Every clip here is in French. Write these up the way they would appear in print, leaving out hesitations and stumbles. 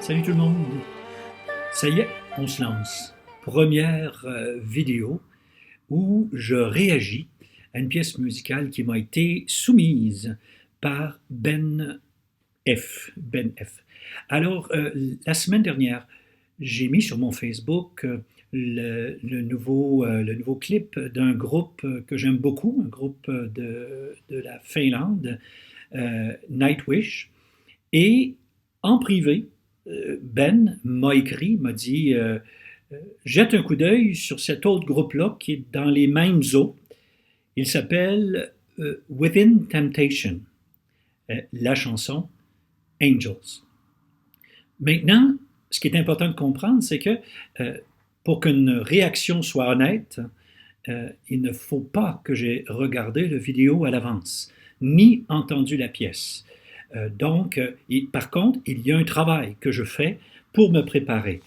Salut tout le monde! Ça y est, on se lance. Première vidéo où je réagis à une pièce musicale qui m'a été soumise par Ben F. Ben F. Alors, la semaine dernière, j'ai mis sur mon Facebook le nouveau clip d'un groupe que j'aime beaucoup, un groupe de la Finlande, Nightwish. Et en privé, Ben m'a écrit, m'a dit jette un coup d'œil sur cet autre groupe-là qui est dans les mêmes eaux. Il s'appelle Within Temptation, la chanson Angels. Maintenant, ce qui est important de comprendre, c'est que pour qu'une réaction soit honnête, il ne faut pas que j'ai regardé la vidéo à l'avance, ni entendu la pièce. Donc, par contre, il y a un travail que je fais pour me préparer.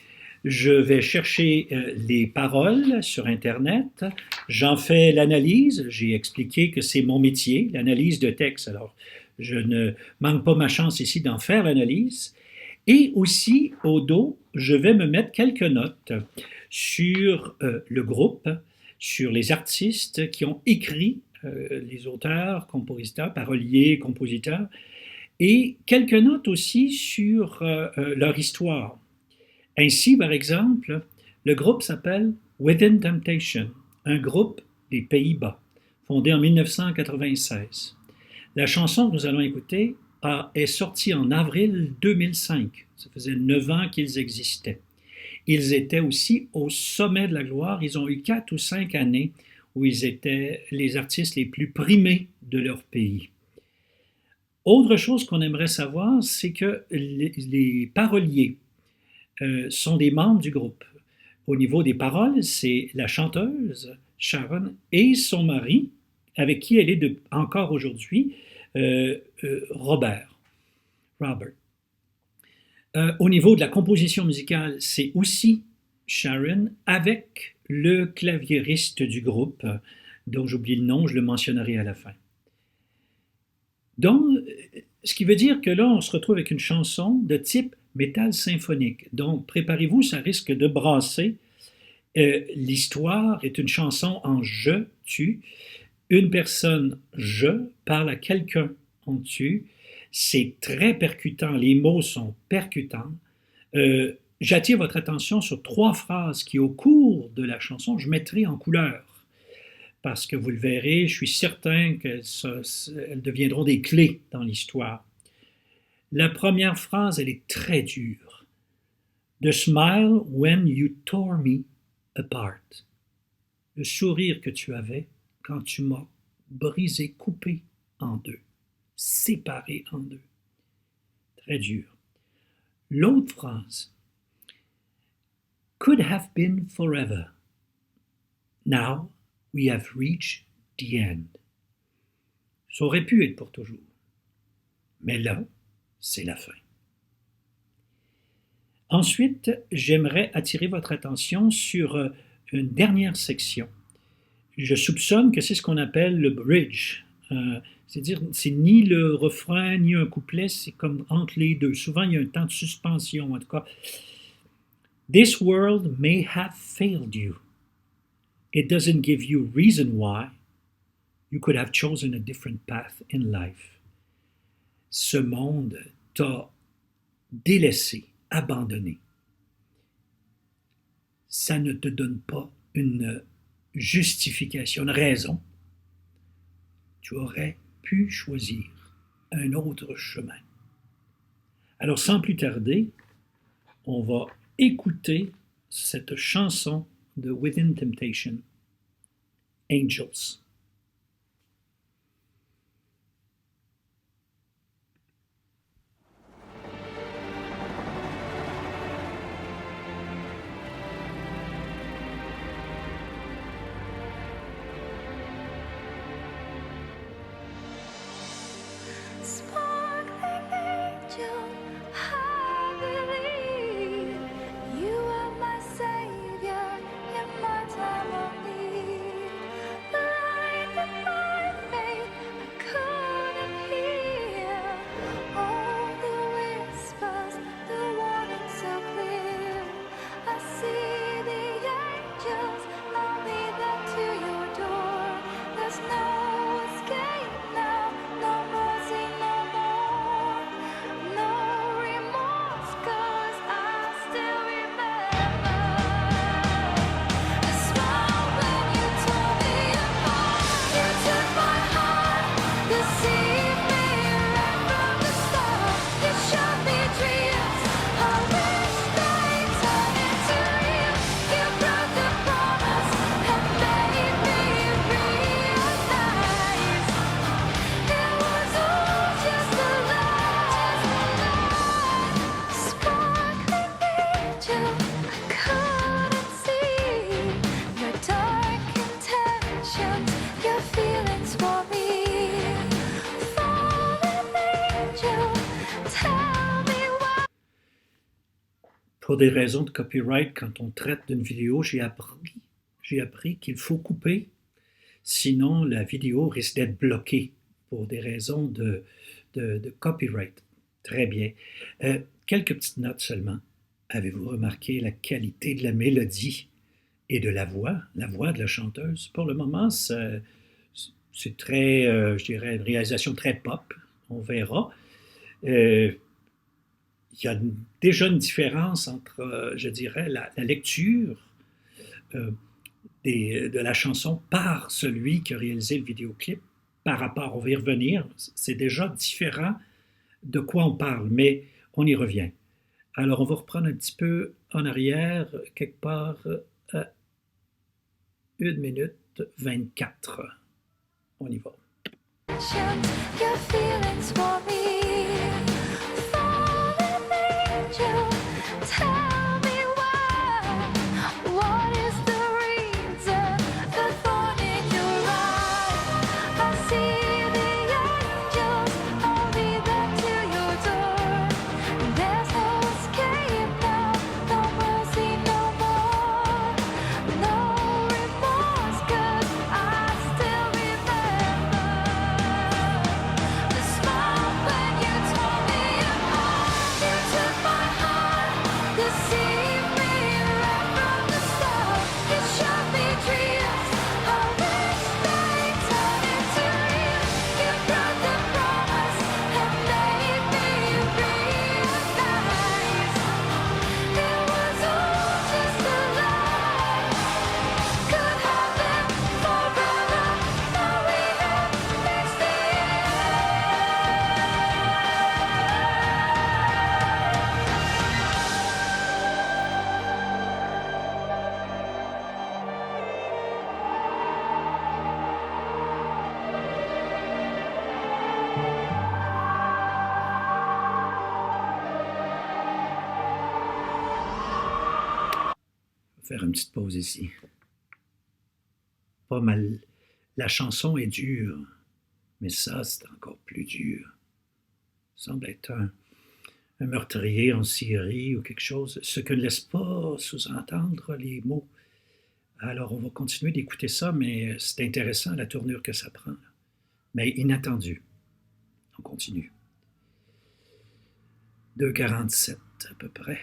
Je vais chercher les paroles sur Internet, j'en fais l'analyse, j'ai expliqué que c'est mon métier, l'analyse de texte, alors je ne manque pas ma chance ici d'en faire l'analyse. Et aussi, au dos, je vais me mettre quelques notes sur le groupe, sur les artistes qui ont écrit, les auteurs, compositeurs, paroliers, compositeurs, et quelques notes aussi sur leur histoire. Ainsi, par exemple, le groupe s'appelle Within Temptation, un groupe des Pays-Bas, fondé en 1996. La chanson que nous allons écouter est sortie en avril 2005. Ça faisait 9 ans qu'ils existaient. Ils étaient aussi au sommet de la gloire. Ils ont eu 4 ou 5 années où ils étaient les artistes les plus primés de leur pays. Autre chose qu'on aimerait savoir, c'est que les paroliers sont des membres du groupe. Au niveau des paroles, c'est la chanteuse Sharon et son mari, avec qui elle est encore aujourd'hui, Robert. Au niveau de la composition musicale, c'est aussi Sharon avec le claviériste du groupe, dont j'oublie le nom, je le mentionnerai à la fin. Donc, ce qui veut dire que là, on se retrouve avec une chanson de type métal symphonique. Donc, préparez-vous, ça risque de brasser. L'histoire est une chanson en je, tu. Une personne, je, parle à quelqu'un en tu. C'est très percutant, les mots sont percutants. J'attire votre attention sur 3 phrases qui, au cours de la chanson, je mettrai en couleur. Parce que vous le verrez, je suis certain qu'elles deviendront des clés dans l'histoire. La première phrase, elle est très dure. The smile when you tore me apart. Le sourire que tu avais quand tu m'as brisé, coupé en deux, séparé en deux. Très dur. L'autre phrase. Could have been forever. Now we have reached the end. Ça aurait pu être pour toujours. Mais là, c'est la fin. Ensuite, j'aimerais attirer votre attention sur une dernière section. Je soupçonne que c'est ce qu'on appelle le bridge. C'est-à-dire, c'est ni le refrain, ni un couplet, c'est comme entre les deux. Souvent, il y a un temps de suspension, en tout cas. This world may have failed you. It doesn't give you reason why you could have chosen a different path in life. Ce monde t'a délaissé, abandonné. Ça ne te donne pas une justification, une raison. Tu aurais pu choisir un autre chemin. Alors, sans plus tarder, on va écouter cette chanson de Within Temptation, Angels. Savior in my time of need. Pour des raisons de copyright, quand on traite d'une vidéo, j'ai appris qu'il faut couper, sinon la vidéo risque d'être bloquée pour des raisons de copyright. Très bien. Quelques petites notes seulement. Avez-vous remarqué la qualité de la mélodie et de la voix de la chanteuse? Pour le moment, c'est très, je dirais, une réalisation très pop. On verra. Il y a déjà une différence entre, je dirais, la lecture euh, de la chanson par celui qui a réalisé le vidéoclip par rapport, on va y revenir, c'est déjà différent de quoi on parle, mais on y revient. Alors, on va reprendre un petit peu en arrière, quelque part à 1 minute 24. On y va. Your feelings for me, fallen angel, tell me why. What is the reason? The thorn in your eye. I see the angels, I'll be there to your door. There's no escape now, no mercy no more. No remorse, 'cause I still remember the smile when you tore me apart. You took my heart, deceived me right from the start. You showed me dreams, I wish they turned into real. You broke the promise and made me realize it was all just a lie. Could have been forever, now we have fixed On va faire une petite pause ici. Pas mal. La chanson est dure, mais ça, c'est encore plus dur. Ça semble être un meurtrier en Syrie ou quelque chose, ce que ne laisse pas sous-entendre les mots. Alors, on va continuer d'écouter ça, mais c'est intéressant la tournure que ça prend. Mais inattendu. On continue. 2,47 à peu près.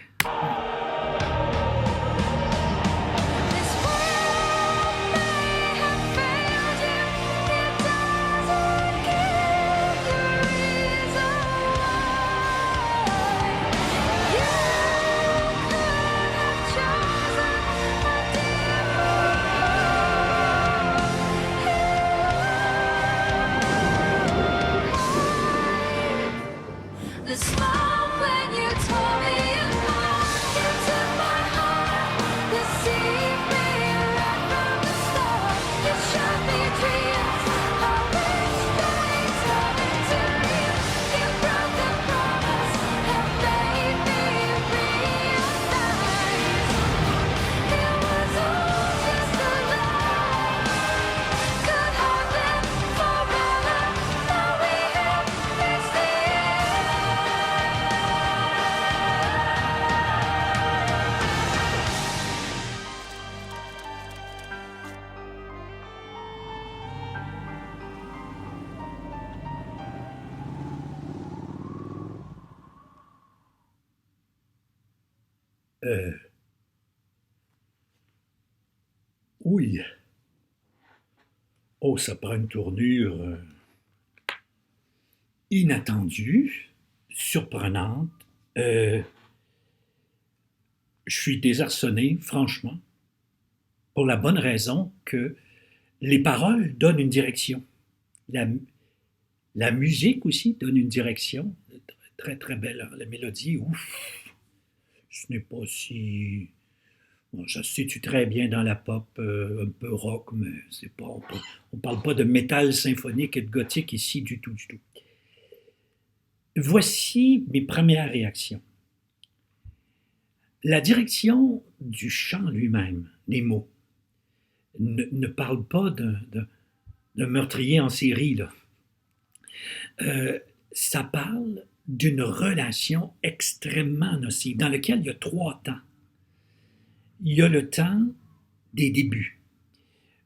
The smile when you tore me apart. You took my heart, deceived me right from the start. You showed me dreams, I wish they turned into real. You broke the promise and made me realize it was all just a lie. Could have been forever, now we have fixed it. Oui. Oh, ça prend une tournure inattendue, surprenante. Je suis désarçonné, franchement, pour la bonne raison que les paroles donnent une direction. La, la musique aussi donne une direction. Très, très belle. La mélodie, ouf, ce n'est pas si... Bon, ça se situe très bien dans la pop, un peu rock, mais c'est pas, on parle pas de métal symphonique et de gothique ici du tout, du tout. Voici mes premières réactions. La direction du chant lui-même, les mots, ne parle pas d'un meurtrier en série, là. Ça parle d'une relation extrêmement nocive, dans laquelle il y a 3 temps. Il y a le temps des débuts,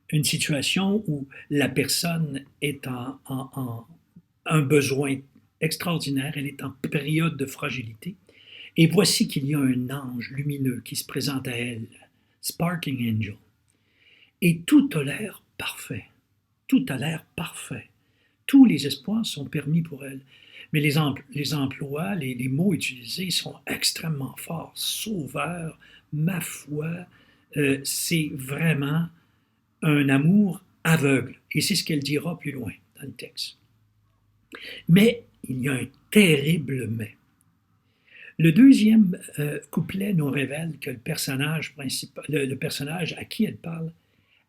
une situation où la personne est en un besoin extraordinaire, elle est en période de fragilité, et voici qu'il y a un ange lumineux qui se présente à elle, Sparking Angel, et tout a l'air parfait, tout a l'air parfait, tous les espoirs sont permis pour elle, mais les emplois, les mots utilisés sont extrêmement forts, sauveur, ma foi, c'est vraiment un amour aveugle. Et c'est ce qu'elle dira plus loin dans le texte. Mais il y a un terrible mais. Le deuxième couplet nous révèle que le personnage principal, le personnage à qui elle parle,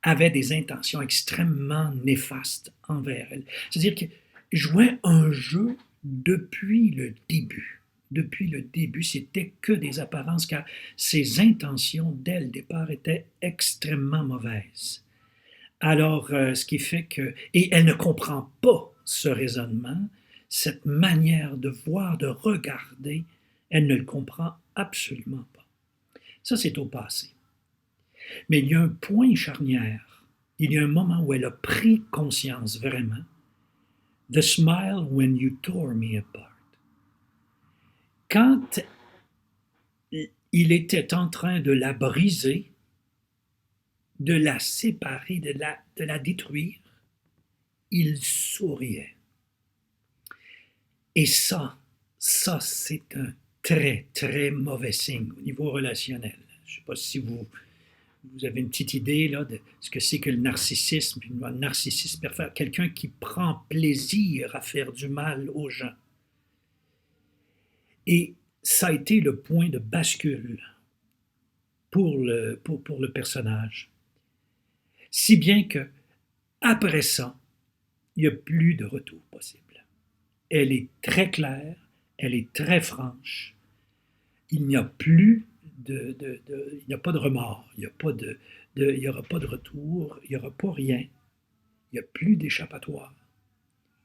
avait des intentions extrêmement néfastes envers elle. C'est-à-dire qu'il jouait un jeu depuis le début. Depuis le début, c'était que des apparences, car ses intentions, dès le départ, étaient extrêmement mauvaises. Alors, ce qui fait que... Et elle ne comprend pas ce raisonnement, cette manière de voir, de regarder, elle ne le comprend absolument pas. Ça, c'est au passé. Mais il y a un point charnière, il y a un moment où elle a pris conscience vraiment. The smile when you tore me apart. Quand il était en train de la briser, de la séparer, de la détruire, il souriait. Et ça, c'est un très, très mauvais signe au niveau relationnel. Je ne sais pas si vous avez une petite idée là, de ce que c'est que le narcissisme. Le narcissisme, quelqu'un qui prend plaisir à faire du mal aux gens. Et ça a été le point de bascule pour le personnage. Si bien que après ça, il n'y a plus de retour possible. Elle est très claire, elle est très franche. Il n'y a plus il n'y a pas de remords, il n'y aura pas de retour, il n'y aura pas rien. Il n'y a plus d'échappatoire.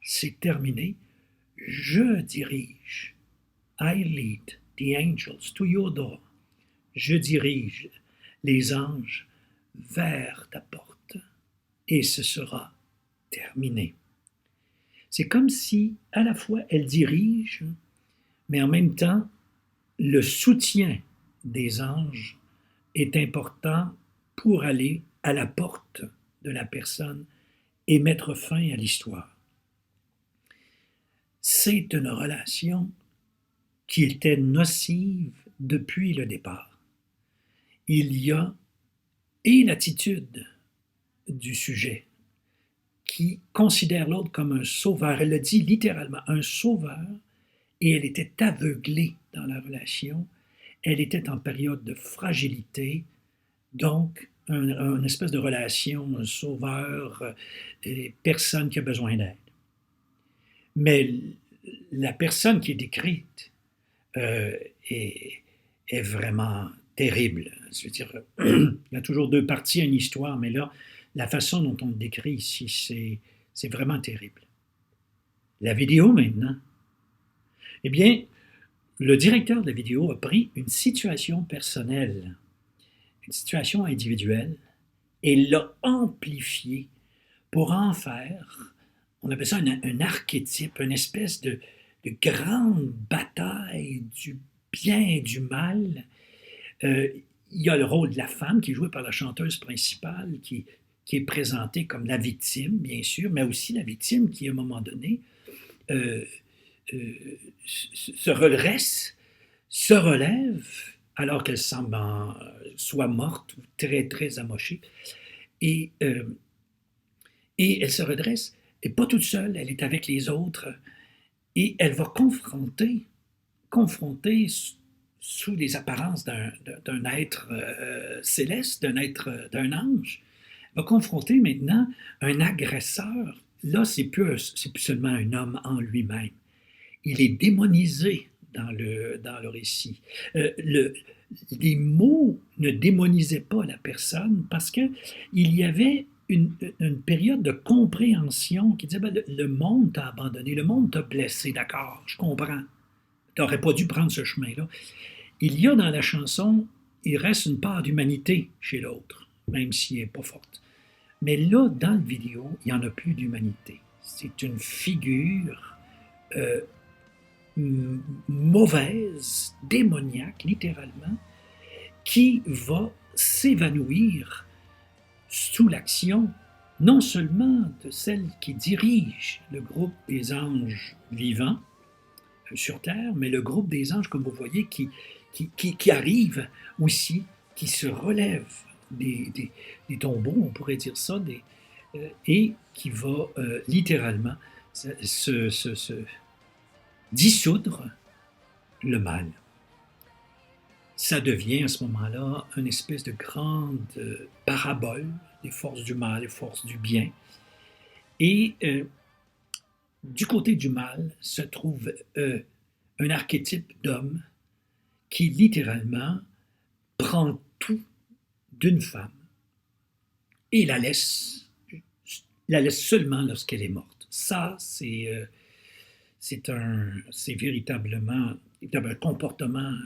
C'est terminé. Je dirige. I lead the angels to your door. Je dirige les anges vers ta porte et ce sera terminé. C'est comme si, à la fois, elle dirige, mais en même temps, le soutien des anges est important pour aller à la porte de la personne et mettre fin à l'histoire. C'est une relation qui était nocive depuis le départ. Il y a et l'attitude du sujet qui considère l'autre comme un sauveur. Elle le dit littéralement, un sauveur, et elle était aveuglée dans la relation. Elle était en période de fragilité, donc une espèce de relation, un sauveur, personne qui a besoin d'aide. Mais la personne qui est décrite est vraiment terrible. Je veux dire, il y a toujours deux parties à une histoire, mais là, la façon dont on le décrit ici, c'est vraiment terrible. La vidéo maintenant, eh bien, le directeur de la vidéo a pris une situation personnelle, une situation individuelle, et l'a amplifiée pour en faire, on appelle ça un archétype, une espèce de grande bataille du bien et du mal. Il y a le rôle de la femme qui est jouée par la chanteuse principale, qui est présentée comme la victime, bien sûr, mais aussi la victime qui, à un moment donné, se redresse, se relève, alors qu'elle semble soit morte ou très, très amochée. Et elle se redresse, et pas toute seule, elle est avec les autres, et elle va confronter sous les apparences d'un être céleste, d'un ange, va confronter maintenant un agresseur. Là, c'est plus seulement un homme en lui-même. Il est démonisé dans le récit. Les mots ne démonisaient pas la personne parce qu'il y avait une période de compréhension qui disait le monde t'a abandonné, le monde t'a blessé, d'accord, je comprends. n'aurais pas dû prendre ce chemin-là. Il y a dans la chanson, il reste une part d'humanité chez l'autre, même si elle n'est pas forte. Mais là, dans la vidéo, il n'y en a plus d'humanité. C'est une figure euh, mauvaise, démoniaque, littéralement, qui va s'évanouir sous l'action non seulement de celle qui dirige le groupe des anges vivants sur Terre, mais le groupe des anges, comme vous voyez, qui arrive aussi, qui se relève des tombeaux, on pourrait dire ça, et qui va littéralement se dissoudre le mal. Ça devient à ce moment-là une espèce de grande parabole des forces du mal, des forces du bien. Et du côté du mal se trouve un archétype d'homme qui littéralement prend tout d'une femme et la laisse seulement lorsqu'elle est morte. Ça, c'est véritablement un comportement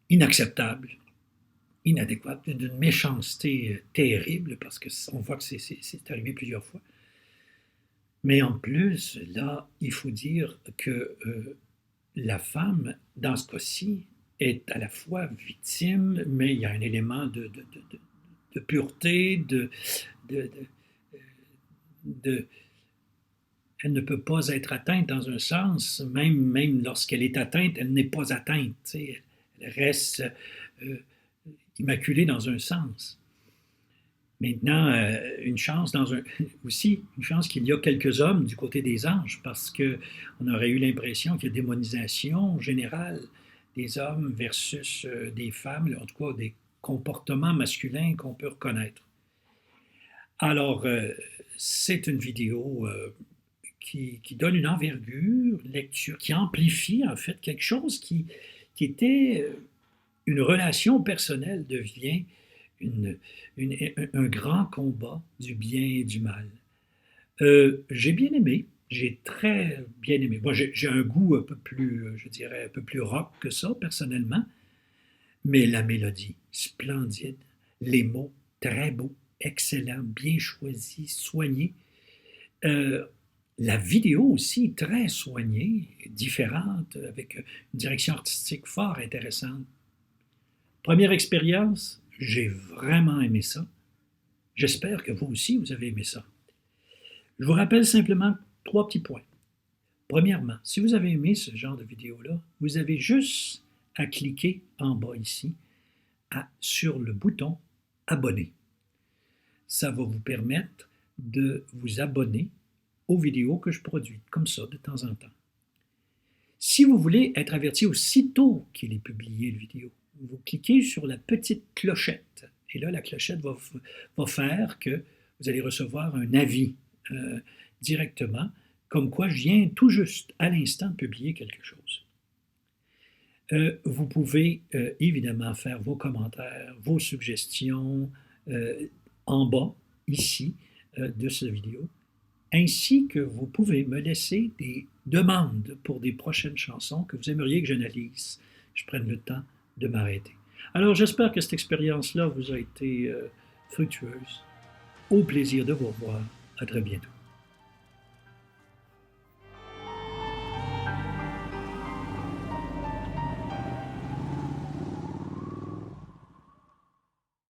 inacceptable, inadéquat, d'une méchanceté terrible, parce qu'on voit que c'est arrivé plusieurs fois. Mais en plus, là, il faut dire que la femme, dans ce cas-ci, est à la fois victime, mais il y a un élément de pureté, elle ne peut pas être atteinte dans un sens, même lorsqu'elle est atteinte, elle n'est pas atteinte. Elle reste immaculée dans un sens. Maintenant, aussi une chance qu'il y a quelques hommes du côté des anges, parce qu'on aurait eu l'impression qu'il y a démonisation générale des hommes versus des femmes, en tout cas des comportements masculins qu'on peut reconnaître. Alors, c'est une vidéo qui donne une envergure, lecture, qui amplifie en fait quelque chose qui était une relation personnelle devient un grand combat du bien et du mal. J'ai bien aimé, j'ai très bien aimé. Moi, j'ai un goût un peu plus, je dirais, un peu plus rock que ça, personnellement, mais la mélodie, splendide, les mots, très beaux, excellents, bien choisis, soignés. La vidéo aussi, très soignée, différente, avec une direction artistique fort intéressante. Première expérience, j'ai vraiment aimé ça. J'espère que vous aussi, vous avez aimé ça. Je vous rappelle simplement 3 petits points. Premièrement, si vous avez aimé ce genre de vidéo-là, vous avez juste à cliquer en bas ici sur le bouton « Abonner ». Ça va vous permettre de vous abonner aux vidéos que je produis, comme ça, de temps en temps. Si vous voulez être averti aussitôt qu'il est publié la vidéo, vous cliquez sur la petite clochette. Et là, la clochette va faire que vous allez recevoir un avis directement, comme quoi je viens tout juste à l'instant de publier quelque chose. Vous pouvez évidemment faire vos commentaires, vos suggestions en bas, ici, de cette vidéo, ainsi que vous pouvez me laisser des demandes pour des prochaines chansons que vous aimeriez que j'analyse. Je prenne le temps de m'arrêter. Alors, j'espère que cette expérience-là vous a été fructueuse. Au plaisir de vous revoir. À très bientôt.